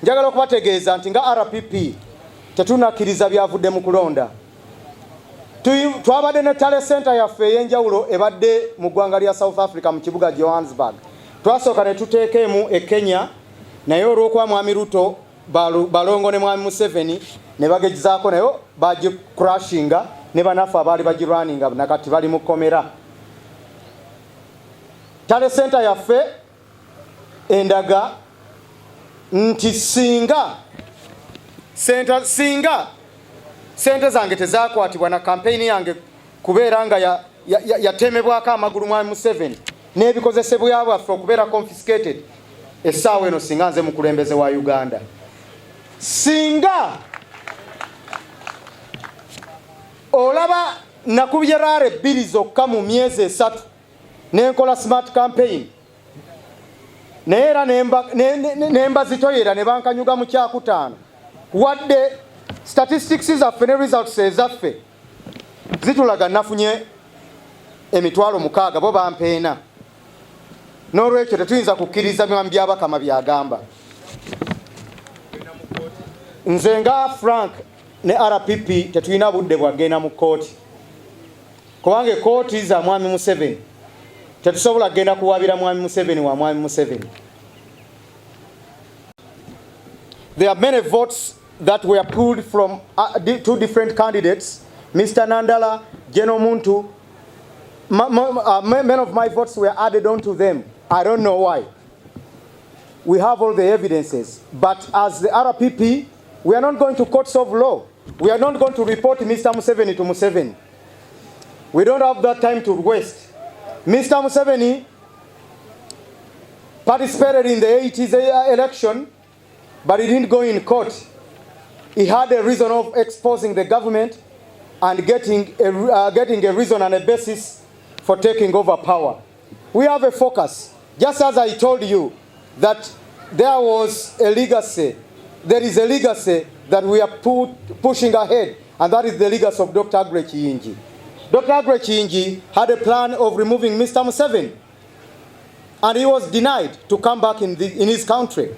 njagala okubategeeza nti nga RPP tetunakkiriza byavudde mu kulonda. Twabadde ne Tale Center yaffe ey'enjawulo ebadde mu ggwanga lya South Africa mu kibuga Johannesburg. Twasooka ne tuteekeemu e Kenya, naye olw'okuba mwami Ruto balongo ne mwami Museveni ne bagezaako nayo bagikrashinga ne banafu abaali bagirwaninga nakati bali mu kkomera. Tale Center yaffe endaga nti singa sente zange tezakwatibwa na kampeyini yange kubeera nga yatemebwako amagulu mwami Museveni n'ebikozesebwa byaffe okubeera confiscated, essaawa eno singa nze mukulembeze wa Uganda. Singa olaba nakubye rare bbiri zokka mu myezi 3 n'enkola smart campaign naye era nemba zitoyera ne bankanyuga mu kyakutaano wadde statistics zaffe ne results ezaffe zitulaga nafunye emitwalo 6 bo bampeena. N'olwekyo tetuyinza kukkiriza byabakama byagamba. Nze nga Frank ne RPP tetulina budde bwagenda mu kooti, kubanga kooti za mwami Museveni tetusobola kugenda kuwabira mwami Museveni wa mwami Museveni. There are many votes that were pulled from 2 different candidates, Mr. Nandala, General Muntu. Many of my votes were added on to them. I don't know why. We have all the evidences. But as the RPP, we are not going to courts of law. We are not going to report Mr. Museveni to Museveni. We don't have that time to waste. Mr. Museveni participated in the 80s election, but he didn't go in court. He had a reason of exposing the government and getting a reason and a basis for taking over power. We have a focus. Just as I told you that there was a legacy, there is a legacy that we are pushing ahead, and that is the legacy of Dr. Agre Kiyingi. Dr. Agre Kiyingi had a plan of removing Mr. Museveni, and he was denied to come back in his country.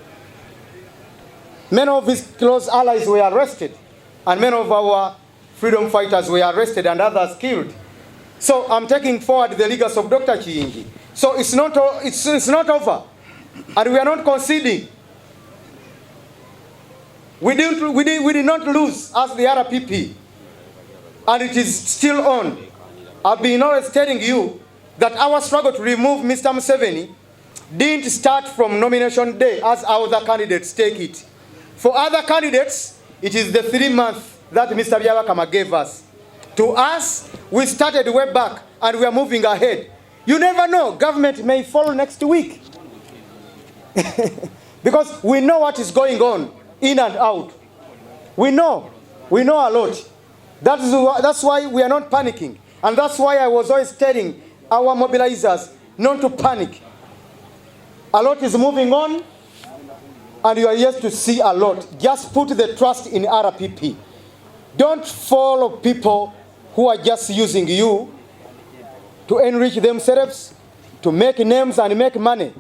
Many of his close allies were arrested, and many of our freedom fighters were arrested and others killed. So I'm taking forward the legacy of Dr. Kiyingi. So it's not over, and we are not conceding. We did not lose as the RPP, and it is still on. I've been always telling you that our struggle to remove Mr. Museveni didn't start from nomination day as our other candidates take it. For other candidates, it is the 3 months that Mr. Byabakama gave us. To us, we started way back and we are moving ahead. You never know, government may fall next week. Because we know what is going on in and out. We know a lot. That's why we are not panicking. And that's why I was always telling our mobilizers not to panic. A lot is moving on, and you are yet to see a lot. Just put the trust in RPP. Don't follow people who are just using you to enrich themselves, to make names and make money.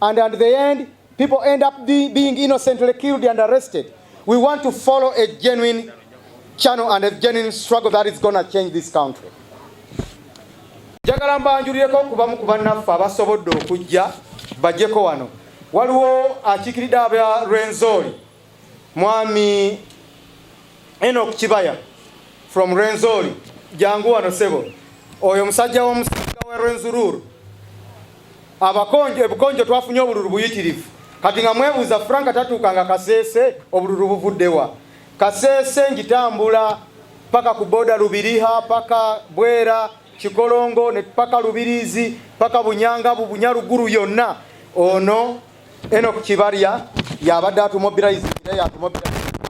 And at the end, people end up being innocently killed and arrested. We want to follow a genuine channel and a genuine struggle that is going to change this country. Njagala mbanjulireko kubamu ku bannaffe abasobodde okujja bajjeko wano. Waliwo akiikiridde aba Rwenzori, mwami Enoch Kibaya from Rwenzori. Jangu wano sebo. Oyo musajja w'omusajja wa Rwenzururu. Ebukonjo twafunye obululu buyitirivu. Kati nga mwebuuza Frank tatuukanga Kasese obululu buvuddewa. Kasese njitambula paka ku boda Lubiriha, paka Bwera, Kikolongo, ne paka Lubirizi, paka Bunyangabu, Bunyaruguru yonna. Ono Enoch Kibarya yabadde atumobilize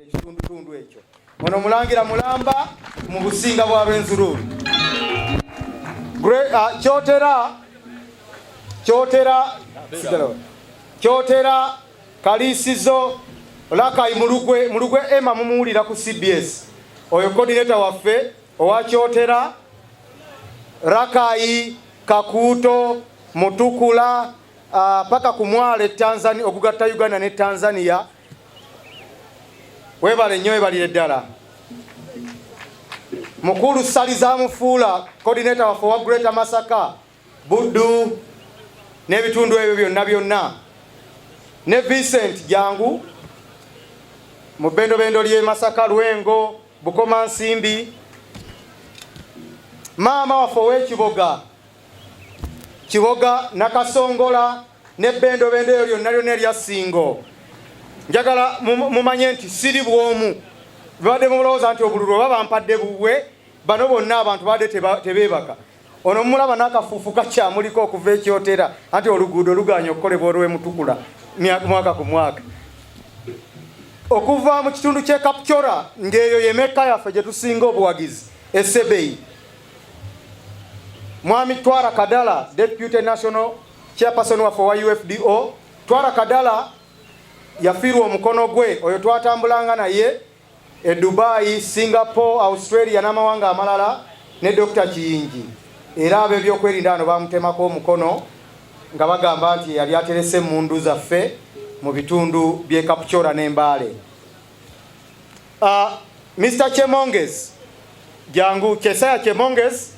ekitundu ekyo. Ono mulangira mulamba mu businga bwa Rwenzururu. Kyotera Kalisizo Olakai mulugwe Emma mumuwulira ku CBS. Oyo coordinator waffe owa Kyotera, Rakai, Kakuto, Mutukula, paka ku Mwale Tanzania, okugatta Uganda ne Tanzania. webale nnyo webalire ddala. Mukulu Saliza Mufuula, coordinator waffe wa Greater Masaka, Buddu n'ebitundu ebyo byonna, ne Vincent Jangu mu bendobendo ly'e Masaka, Lwengo, Bukoma Nsimbi, maama waffe ow'ekiboga Kiboga Nakasongola n'ebbendobendo eyo lyonna erya Ssingo. Njagala mumanye nti siri bwomu babadde mulowooza nti obululu oba bampadde buwe, bano bonna abantu badde tebeebaka. Ono mulaba n'akafuufu kakyamuliko okuva ekyotera anti oluguudo luganya okukolebwa olw'emutukula mwaka ku mwaka. Okuva mu kitundu ky'e Kapchora ng'eyo yemeka yaffe gye tusinga obuwagizi Essebeyi, Mwami Twara Kadala, Deputy National Chairperson waffe wa UFDO. Twara Kadala yafiirwa omukono gwe, oyo twatambulanga naye e Dubai, Singapore, Australia n'amawanga amalala ne Dr. Kiyingi. Era ab'ebyokwerinda ano bamutemako omukono nga bagamba nti yali aterese emmundu zaffe mu bitundu by'e Kapchora n'Embale. Mr. Chemonges Jangu, Chesaya Chemonges,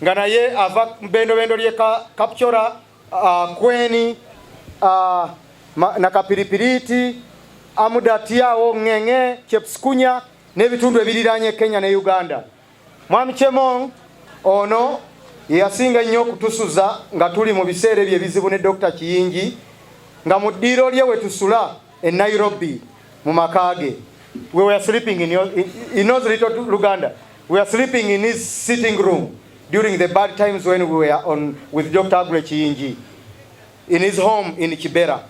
nga naye ava bendobendo ly'e Kapchora, Kweni, Nakapiripiriti, Amudatiawo, Ngenge, Chepskunya n'ebitundu ebiriranye Kenya ne Uganda. Mwami Chemong ono yasinga nnyo okutusuza nga tuli mu biseera ebyo ebizibu ne Dr. Kiyingi nga mu ddiiro lye we tusula e Nairobi mu makage. We were sleeping in knows little Luganda. We were sleeping in his sitting room during the bad times when we were on with Dr. Agule Kiyingi in his home in Kibera.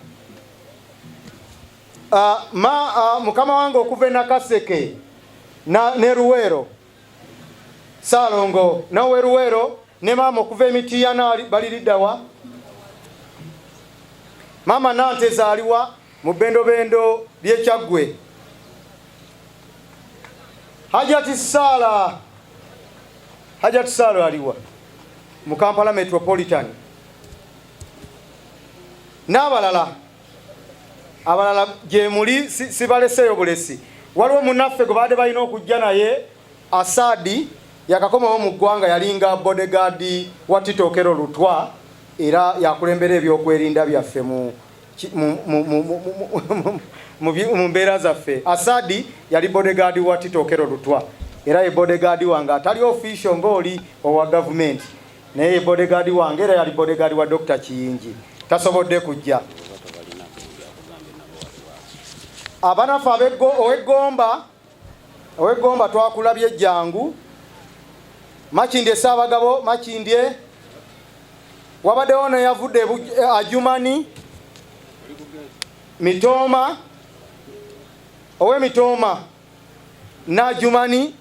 Mukama wange okuva e Nakaseke ne Ruwero Salongo nawe Ruwero ne maama okuva Emitiana baliriddawa. Mama Nanteza aliwa mu bendobendo ly'Ekyaggwe. Hajati Sala aliwa mu Kampala Metropolitan. N'abalala gye muli sibaleseeyo bulesi. Waliwo munaffe gwe baadde balina okujja naye Asadi yakakomawo mu ggwanga, yalinga bodyguard wa Titookero Lutwa era yakulembera ebyokwerinda byaffe mu mbeera zaffe. Asadi yali bodyguard wa Titookero Lutwa era ye bodyguard wange atali official ng'oli owa government, naye ye bodyguard wange era yali bodyguard wa Dr. Kiyingi, tasobodde kujja. Abanafu ow'eggomba twakulabye Jangu, Makindye Ssaabagabo Makindye, wabaddewo ne yavudde Ajumani Mitoma, ow'Emitoma n'Ajumani,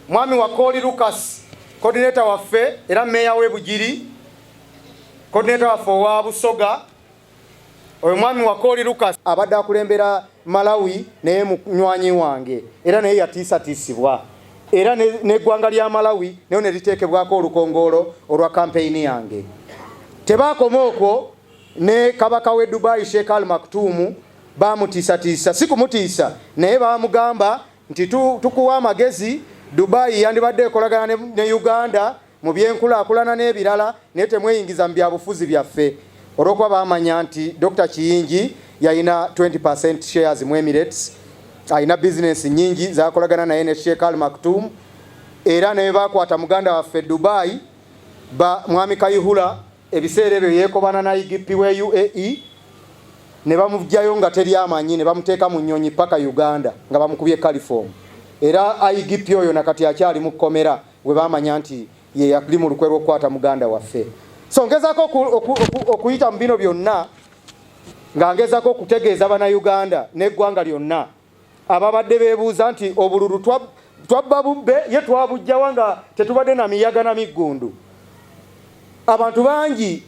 Mwami wa Koli Lucas, coordinator waffe era meya w'e Bugiri, coordinator waffe owa Busoga. Oyo Mwami wa Koli Lucas abadde akulembera Malawi naye munywanyi wange era naye yatiisatiisibwa, era n'eggwanga lya Malawi nayo ne liteekebwako olukongoolo olwa kampeyini yange. Tebaakoma okwo ne kabaka w'e Dubai Sheikh Al Maktoum baamutiisatiisa, si kumutiisa naye baamugamba nti tukuwa amagezi, Dubai yandibadde ekolagana ne Uganda mu byenkulaakulana n'ebirala naye temweyingiza mu byabufuzi byaffe. Olwokuba baamanya nti Dr. Kiyingi yalina 20% shares mu Emirates, alina business nyingi zakolagana naye ne Sheikh Al Maktoum, era naye bakwata muganda waffe Dubai Mwami Kayihura ebiseera ebyo yeekobana na IGP we UAE ne bamuvjayo nga teri amanyi, ne bamuteeka mu nnyonyi paka Uganda nga bamukubye California. Era IGP oyo nakati akyali mu kkomera we baamanya nti ye yali mu lukwe lw'okukwata muganda waffe. So ngezako okuyita mu bino byonna nga ngezako okutegeeza bannayuganda n'eggwanga lyonna ababadde beebuuza nti obululu twabba bubbe ye twabujjawa nga tetubadde na miyaga na miggundu. Abantu bangi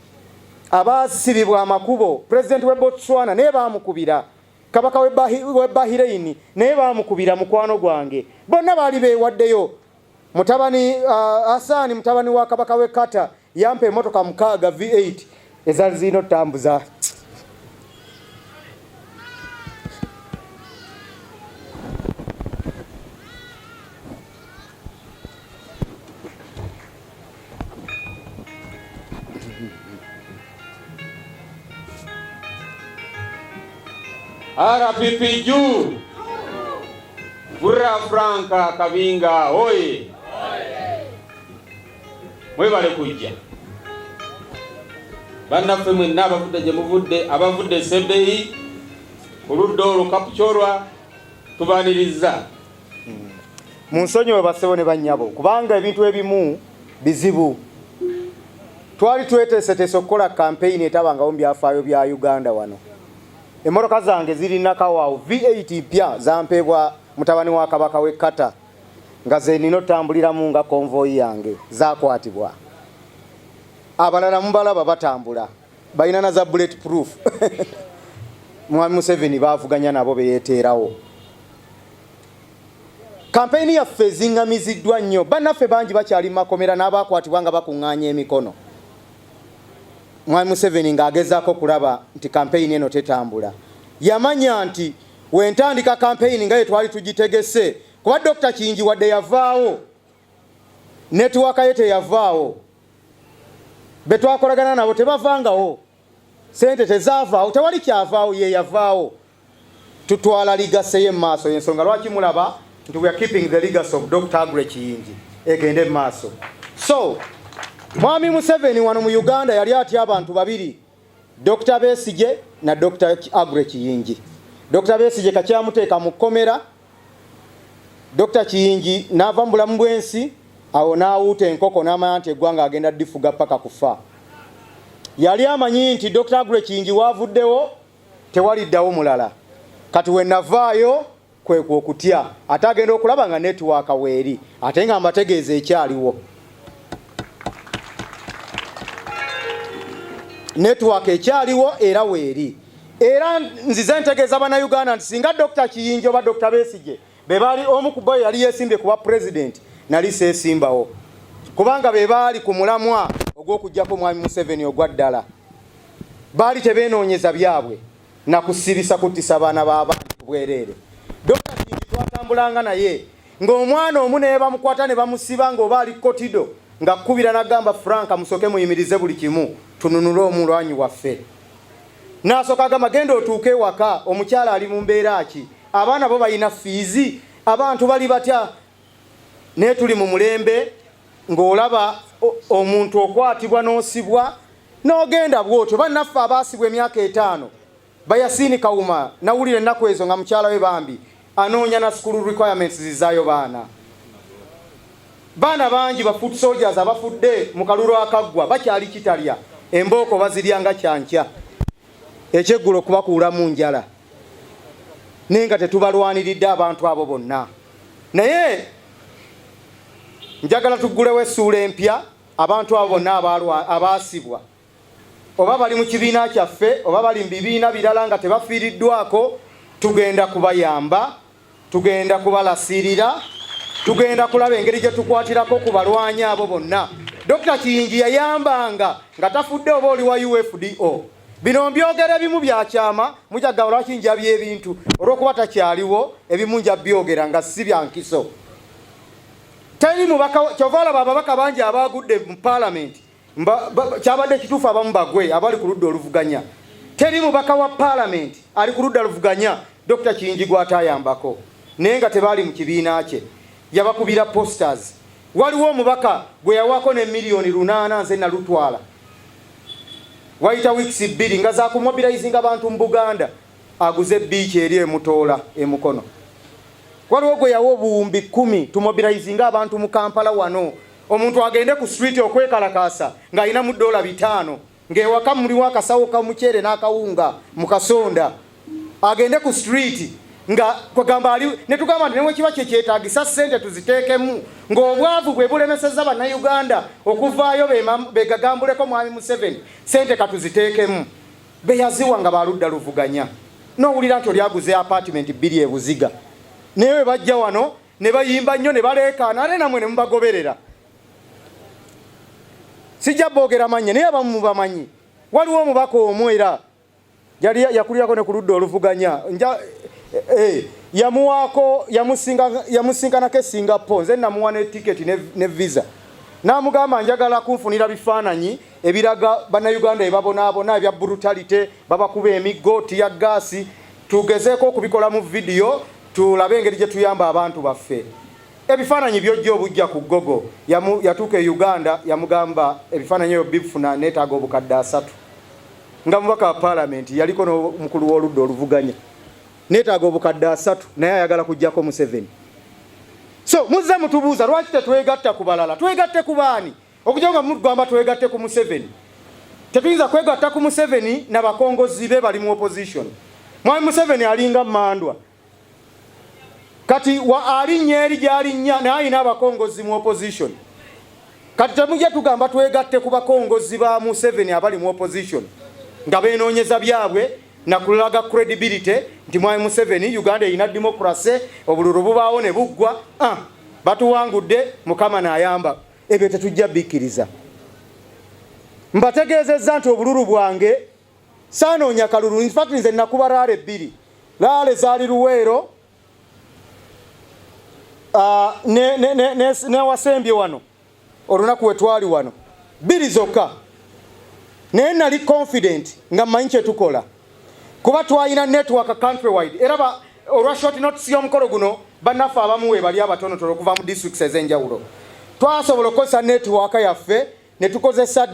abaasibibwa amakubo, Pulezidenti w'e Botswana naye baamukubira, kabaka w'e Bahrain naye baamukubira mukwano gwange, bonna baali beewaddeyo. Mutabani Hasani mutabani wa kabaka w'e Qatar yampa emmotoka 6 V8 ezaali zirina otambuza. RPP juu. Bulira Franka Kabinga oye. Mwebale kujja. Bannaffe mwenna abavudde gye muvudde abavudde Sebbeyi oludda olukapuchorwa tubaniriza. Munsonyiwe bassebo ne bannyabo kubanga ebintu ebimu bizibu. Twali tweteeseteese okukola campaign etabangawo mu byafaayo bya Uganda wano. Emmotoka zange zirina kawaawo V8 mpya zampeebwa mutabani wa Kabaka w'e Kata nga ze nina otambuliramu nga konvoyi yange zakwatibwa. Abalala mubalaba batambula balina na za bulletproof. Mwami Museveni baavuganya nabo beyeteerawo. Kampeyini yaffe zingamiziddwa nnyo. Bannaffe bangi bakyali mu makomera n'abakwatibwa nga bakuŋŋaanya emikono. Mwami Museveni ng'agezaako kulaba nti kampeyini eno tetambula. Yamanya nti wentandika kampeyini nga yetwali tugitegese kuba Dr. Kingi wadde yavaawo netiwaka ye teyavaawo. Be twakolagana nabo tebavangawo. Sente tezaavaawo, tewali kyavaawo, ye yavaawo. Tutwala ligase ye maaso y'ensonga lwaki mulaba nti we are keeping the legacy of Dr. Agre Kiyingi egende maaso. So Mwami Museveni wano mu Uganda yali atya abantu babiri, Dr. Besigye na Dr. Agre Kiyingi. Dr. Besigye kakyamuteeka mu kkomera, Dr. Kiyingi n'ava mu bulamu bw'ensi, awo n'awuuta enkoko n'amanya nti eggwanga agenda ddifuga paka kufa. Yali amanyi nti Dr. Agre Kiyingi waavuddewo tewaliddawo mulala. Kati we navaayo kwe kwokutya ate agenda okulaba nga netiwaaka weeri ate nga mbategeeza ekyaliwo. Network ekyaliwo era weeri. Era nzize ntegeeza bannayuganda nti singa Dr. Kiyingi oba Dr. Besigye be baali omu ku bo yali yeesimbye kuba Pulezidenti nali seesimbawo. Kubanga be baali ku mulamwa ogw'okuggyako Mwami Museveni ogwa ddala. Baali tebeenoonyeza byabwe na kusirisa kuttisa baana b'abantu bwereere. Dr. Kiyingi twatambulanga naye ng'omwana omu ne bamukwata ne bamusiba ng'oba ali kotido nga kkubira n'agamba Franka musoke muyimirize buli kimu tununule omulwanyi waffe. N'asooka agamba genda otuuke ewaka omukyala ali mu mbeera ki, abaana bo balina fiizi, abantu bali batya. Naye tuli mu mulembe ng'olaba omuntu okwatibwa n'osibwa n'ogenda bw'otyo. Bannaffe abaasibwa emyaka 5 Bayasini Kawuma nawulira ennaku ezo nga mukyala we bambi anoonya na school requirements zizaayo baana. Baana bangi ba foot soldiers abafudde mu kalulu akaggwa bakyali kitalya, embooko baziryanga kyankya, ekyeggulo kubakuula mu njala. Naye nga tetubalwaniridde abantu abo bonna. Naye njagala tuggulewo essuula empya abantu abo bonna abaasibwa, oba bali mu kibiina kyaffe oba bali mu bibiina birala nga tebafiiriddwako. Tugenda kubayamba, tugenda kubalasirira, tugenda kulaba engeri gye tukwatirako ku balwanyi abo bonna. Dr. Kiyingi yayambanga nga tafudde oba oli wa UFDO. Bino mbyogera ebimu byakyama mujaga lwaki njabye ebintu olw'okuba takyaliwo, ebimu njabyogera nga si bya nkiso. Teri mubaka kyovala babaka bangi abagudde mu parliament kyabadde kituufu abamu bagwe abali ku ludda oluvuganya. Teri mubaka wa parliament ali ku ludda oluvuganya Dr. Kiyingi gw'atayambako naye nga tebaali mu kibiina kye, yabakubira posters. Waliwo omubaka gwe yawako ne miliyoni 8 nze nalutwala. Wayita weeks 2 nga za kumobilizing abantu mu Buganda aguze beach eri emutoola emukono. Waliwo gwe yawo obuwumbi 10 tumobilizing abantu mu Kampala wano. Omuntu agende ku street okwekalakasa nga alina mu $5 ng'ewaka muliwo akasawo ka muceere n'akawunga mu kasonda. Agende ku street nga kwagamba ali ne tugamba nti newe kiba kyetaagisa ssente tuziteekemu ng'obwavu bwe bulemesezza bannayuganda okuvaayo begagambuleko Mwami Museveni ssente katuziteekemu. Be yaziwa nga baludda luvuganya. N'owulira nti oli aguze apartment 2 e Buziga. Naye bajja wano ne bayimba nnyo ne baleekaana ate namwe ne mubagoberera. Sijja boogera mannya naye abamu mubamanyi. Waliwo omubaka omu era yali yakulirako ne ku ludda oluvuganya. Yamuwaako yamusinkanako e Singapore, nze namuwa ne tiketi ne visa. N'amugamba njagala kunfunira bifaananyi ebiraga bannayuganda ebabonaabona ebya brutality, babakuba emiggo, tiya gaasi, tugezeeko okubikola mu video tulabe engeri gye tuyamba abantu baffe. Ebifaananyi by'ojja obujja ku Google yatuuka e Uganda yamugamba ebifaananyi ebyo bifuna neetaaga obukadde 3 nga mubaka wa paalamenti yaliko n'omukulu w'oludda oluvuganya neetaaga obukadde 3 naye ayagala kujjako Museveni. So muzze mutubuuza lwaki tetwegatta ku balala, twegatte ku baani? Okujja nga mugamba twegatte ku Museveni, tetuyinza kwegatta ku Museveni n'abakongozi be bali mu opposition. Mwami Museveni alinga Mandwa kati alinnya eri gy'alinnya naye alina abakongozi mu opposition. Kati temujja tugamba twegatte ku bakongozi ba Museveni abali mu opposition nga beenoonyeza byabwe na kulaga credibility nti Mwami Museveni Uganda erina democracy, obululu bubaawo ne buggwa, batuwangudde, Mukama n'ayamba. Ebyo tetujja bikiriza. Mbategeezezza nti obululu bwange saanoonya kalulu. In fact nze nakuba laale 2. Laale zaali Luweero ne Wasembye wano olunaku we twali wano 2 zokka. Naye nali confident nga mmanyi kye tukola kuba twalina network countrywide. Era olwa short notice y'omukolo guno bannaffe abamu we bali abatonotono okuva mu districts ez'enjawulo twasobola okukozesa network yaffe ne tukozesa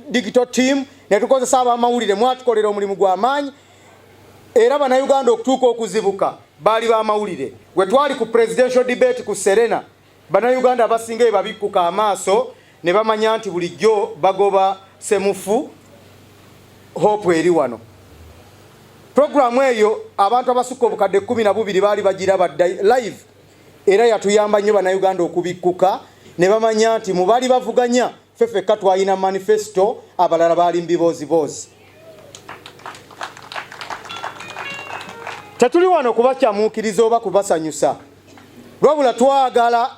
digital team ne tukozesa abamawulire. Mwatukolera omulimu gw'amaanyi era bannayuganda okutuuka okuzibuka baali b'amawulire. Bwe twali ku presidential debate ku Serena bannayuganda abasinga babikkuka amaaso ne bamanya nti bulijjo bagoba Semufu Hope eri wano. Programu eyo abantu abasukka obukadde 12 baali bagiraba live era yatuyamba nnyo bannayuganda okubikkuka ne bamanya nti mu baali bavuganya ffeffekka twalina manifesto, abalala baali mbiboozibozi. Tetuli wano kubakyamuukiriza oba kubasanyusa, lwabula twagala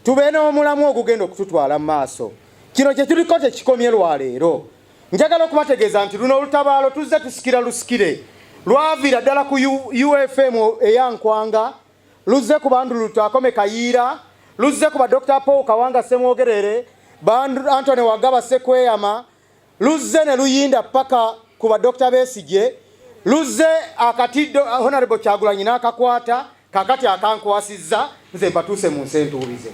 tubeere n'omulamu ogugenda okututwala mu maaso. Kino kye tuliko tekikomye lwaleero. Njagala okubategeeza nti luno olutabaalo tuzze tusikira lusikire lwaviira ddala ku UFM eyankwanga, luzze ku Bandulutu Akome Kayiira, luzze ku Dr. Paul Kawanga Semwogerere, Anthony Wagaba Sekweyama, luzze ne luyinda paka ku Dr. Besigye, luzze akatiddo Honorable Kyagulanyi n'akakwata kakati akankwasizza nze mpatuuse mu nsentuulize.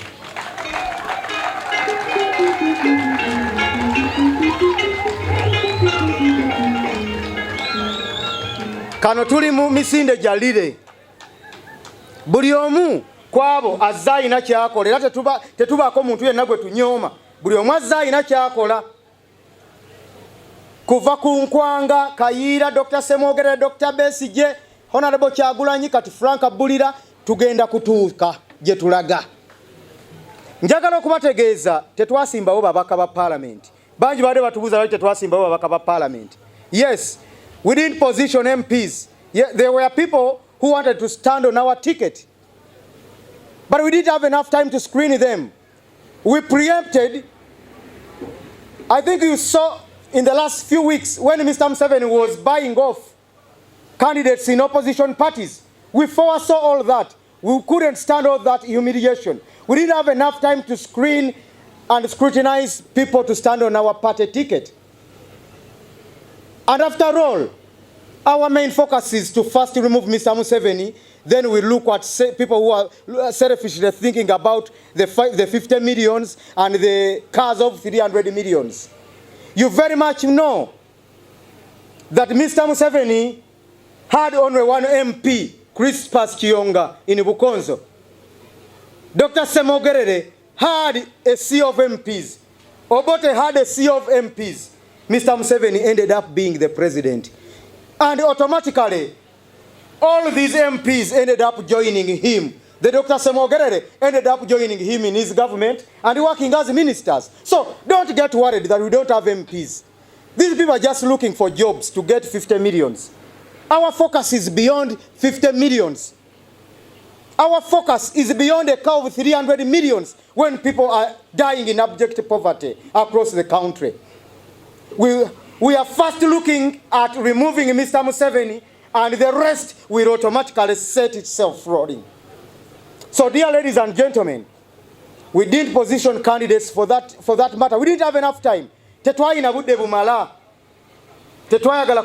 Kano tuli mu misinde gyalire. Buli omu kwabo azza alina kyakola era tetubaako muntu yenna gwe tunyooma. Buli omu azza alina kyakola. Kuva ku Nkwanga, Kayiira, Dr. Semwogerere, Dr. Besigye, Honorable Kyagulanyi, kati Frank Bulira, tugenda kutuuka gye tulaga. Njagala okubategeeza tetwasimbawo babaka ba parliament. Bangi baade batubuuza lwaki tetwasimbawo babaka ba parliament. Yes, we didn't position MPs. Yeah, there were people who wanted to stand on our ticket. But we didn't have enough time to screen them. We preempted. I think you saw in the last few weeks when Mr. Museveni was buying off candidates in opposition parties. We foresaw all that. We couldn't stand all that humiliation. We didn't have enough time to screen and scrutinize people to stand on our party ticket. And after all, our main focus is to first remove Mr. Museveni, then we look at people who are selfishly thinking about the 50 millions and the cars of 300 millions. You very much know that Mr. Museveni had only one MP, Crispus Kiyonga, in Bukonzo. Dr. Semwogerere had a sea of MPs. Obote had a sea of MPs. Mr. Museveni ended up being the president. And automatically, all these MPs ended up joining him. The Dr. Semwogerere ended up joining him in his government and working as ministers. So don't get worried that we don't have MPs. These people are just looking for jobs to get 50 millions. Our focus is beyond 50 millions. Our focus is beyond a cow of 300 millions when people are dying in abject poverty across the country. We are first looking at removing Mr. Museveni, and the rest will automatically set itself rolling. So, dear ladies and gentlemen, we didn't position candidates for that matter. We didn't have enough time. Tetwalina budde bumala. tetwayagala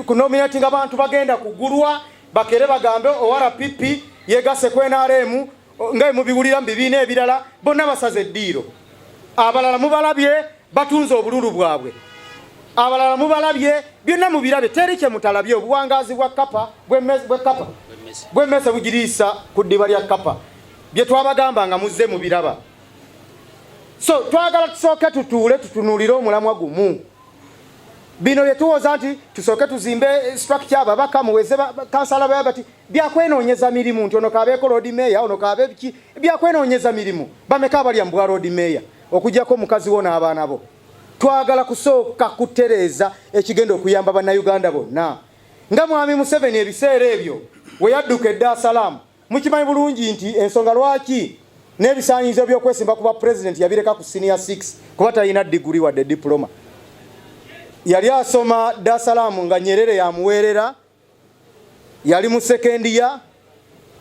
kunominating abantu bagenda kugulwa bakere bagambe Rpp yegase ku NRM nga mubiwulira mu bibiina ebirala bonna basaze eddiiro. Abalala mubalabye batunze obululu bwabwe, abalala mubalabye byonna mubirabe, teri kye mutalabye. Obuwangazi bwa kapa bw'emmese bugiriisa ku ddiba lya kapa bye twabagamba nga muzze mubiraba. So twagala tusooke tutuule tutunuulire omulamwa gumu. Bino bye tuwoza nti tusooke tuzimbe structure ababaka muweze kansala bati byakwenoonyeza mirimu nti ono kabeeko road mayor ono kabe biki byakwenoonyeza mirimu bameka abalya mbwa road mayor okujjako omukazi wo n'abaana bo. Twagala kusooka kutereeza ekigenda okuyamba bannayuganda bonna. Nga mwami Museveni ebiseera ebyo we yadduka e Dar es Salaam mukimanyi bulungi nti ensonga lwaki n'ebisaanyizo by'okwesimba kuba president yabireka ku senior 6 kuba talina degree wadde diploma. Yali asoma Dar es Salaam nga Nyerere yamuweerera, yali mu second year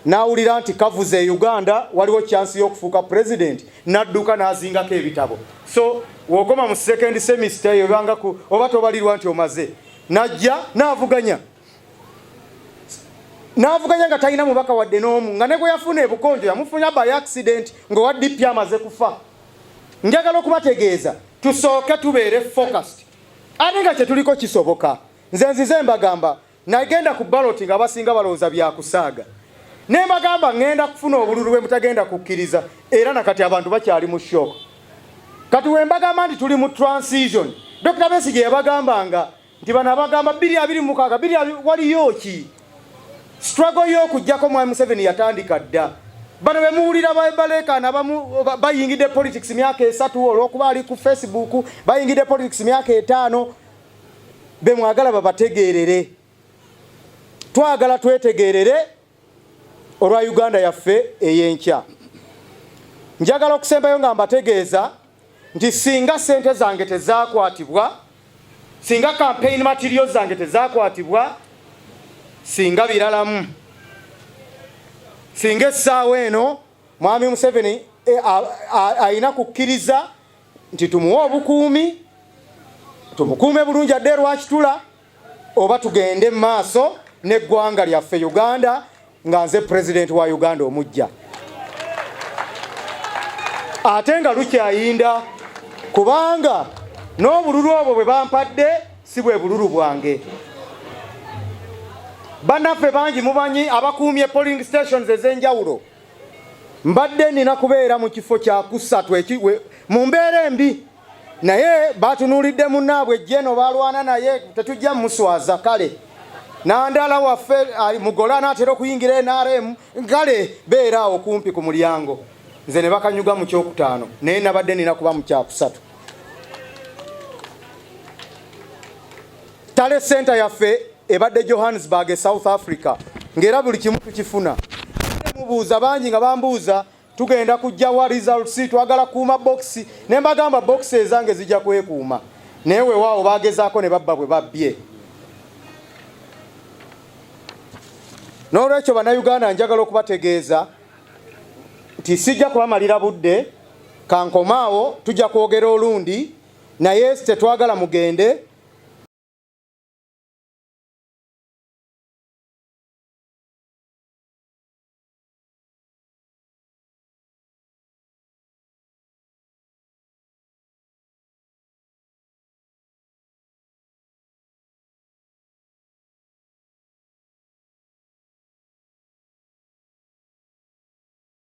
n'awulira nti kavuze e Uganda waliwo chance y'okufuuka president n'adduka n'azingako ebitabo. So wokoma mu second semester yobanga ku oba tobalirwa nti omaze najja n'avuganya nga talina mubaka wadde n'omu, nga ne gwe yafuna ebukonjo yamufunya by accident ng'owa DP amaze kufa. Njagala okubategeeza tusooke tubeere focused. Ate nga kye tuliko kisoboka. Nze nzize mbagamba nagenda ku ballot nga basinga balowooza byakusaaga. Ne mbagamba ngenda kufuna obululu bwe mutagenda kukkiriza era nakati abantu bakyali mu shock. Kati we mbagamba nti tuli mu transition. Dr. Besigye yabagambanga nti bano abagamba 2026 waliyo ki? Struggle y'okujjako mwami Museveni yatandika dda. Bano be muwulira balekana abamu bayingidde politics myaka 3 olw'okuba ali ku Facebook bayingidde politics myaka 5 be mwagala babategeerere. Twagala twetegeerere olwa Uganda yaffe ey'enkya. Njagala okusembayo nga mbategeeza nti singa sente zange tezakwatibwa, singa campaign materials zange tezakwatibwa, singa biralamu, singa essaawa eno mwami Museveni ayina kukkiriza nti tumuwe obukuumi, tumukuume bulungi adde lwakitula, oba tugende mu maaso n'eggwanga lyaffe Uganda nga nze president wa Uganda omujja. Ate nga lukyayinda kubanga n'obululu obwo bwe bampadde si bwe bululu bwange. Bannaffe bangi mubanyi abakuumye polling stations ez'enjawulo. Mbadde nina kubeera mu kifo kya kusatu mu mbeera embi, naye batunuulidde munnaabwe ejjeno balwana naye tetujja muswaza kale. Nandala waffe mugola n'atera okuyingira NRM kale beera awo kumpi ku mulyango. Nze ne bakanyuga mu kyokutaano naye nabadde nina kuba mu kyakusatu. Tale center yaffe ebadde Johannesburg e South Africa ngera buli kimu tukifuna. Mubuuza bangi nga bambuuza tugenda kujja wa results twagala kuuma box ne mbagamba box ezange zijja kwekuuma naye weewaawo bagezaako ne babba bwe babbye. N'olwekyo bannayuganda njagala okubategeeza nti sijja kubamalira budde, kankomaawo tujja kwogera olundi naye tetwagala mugende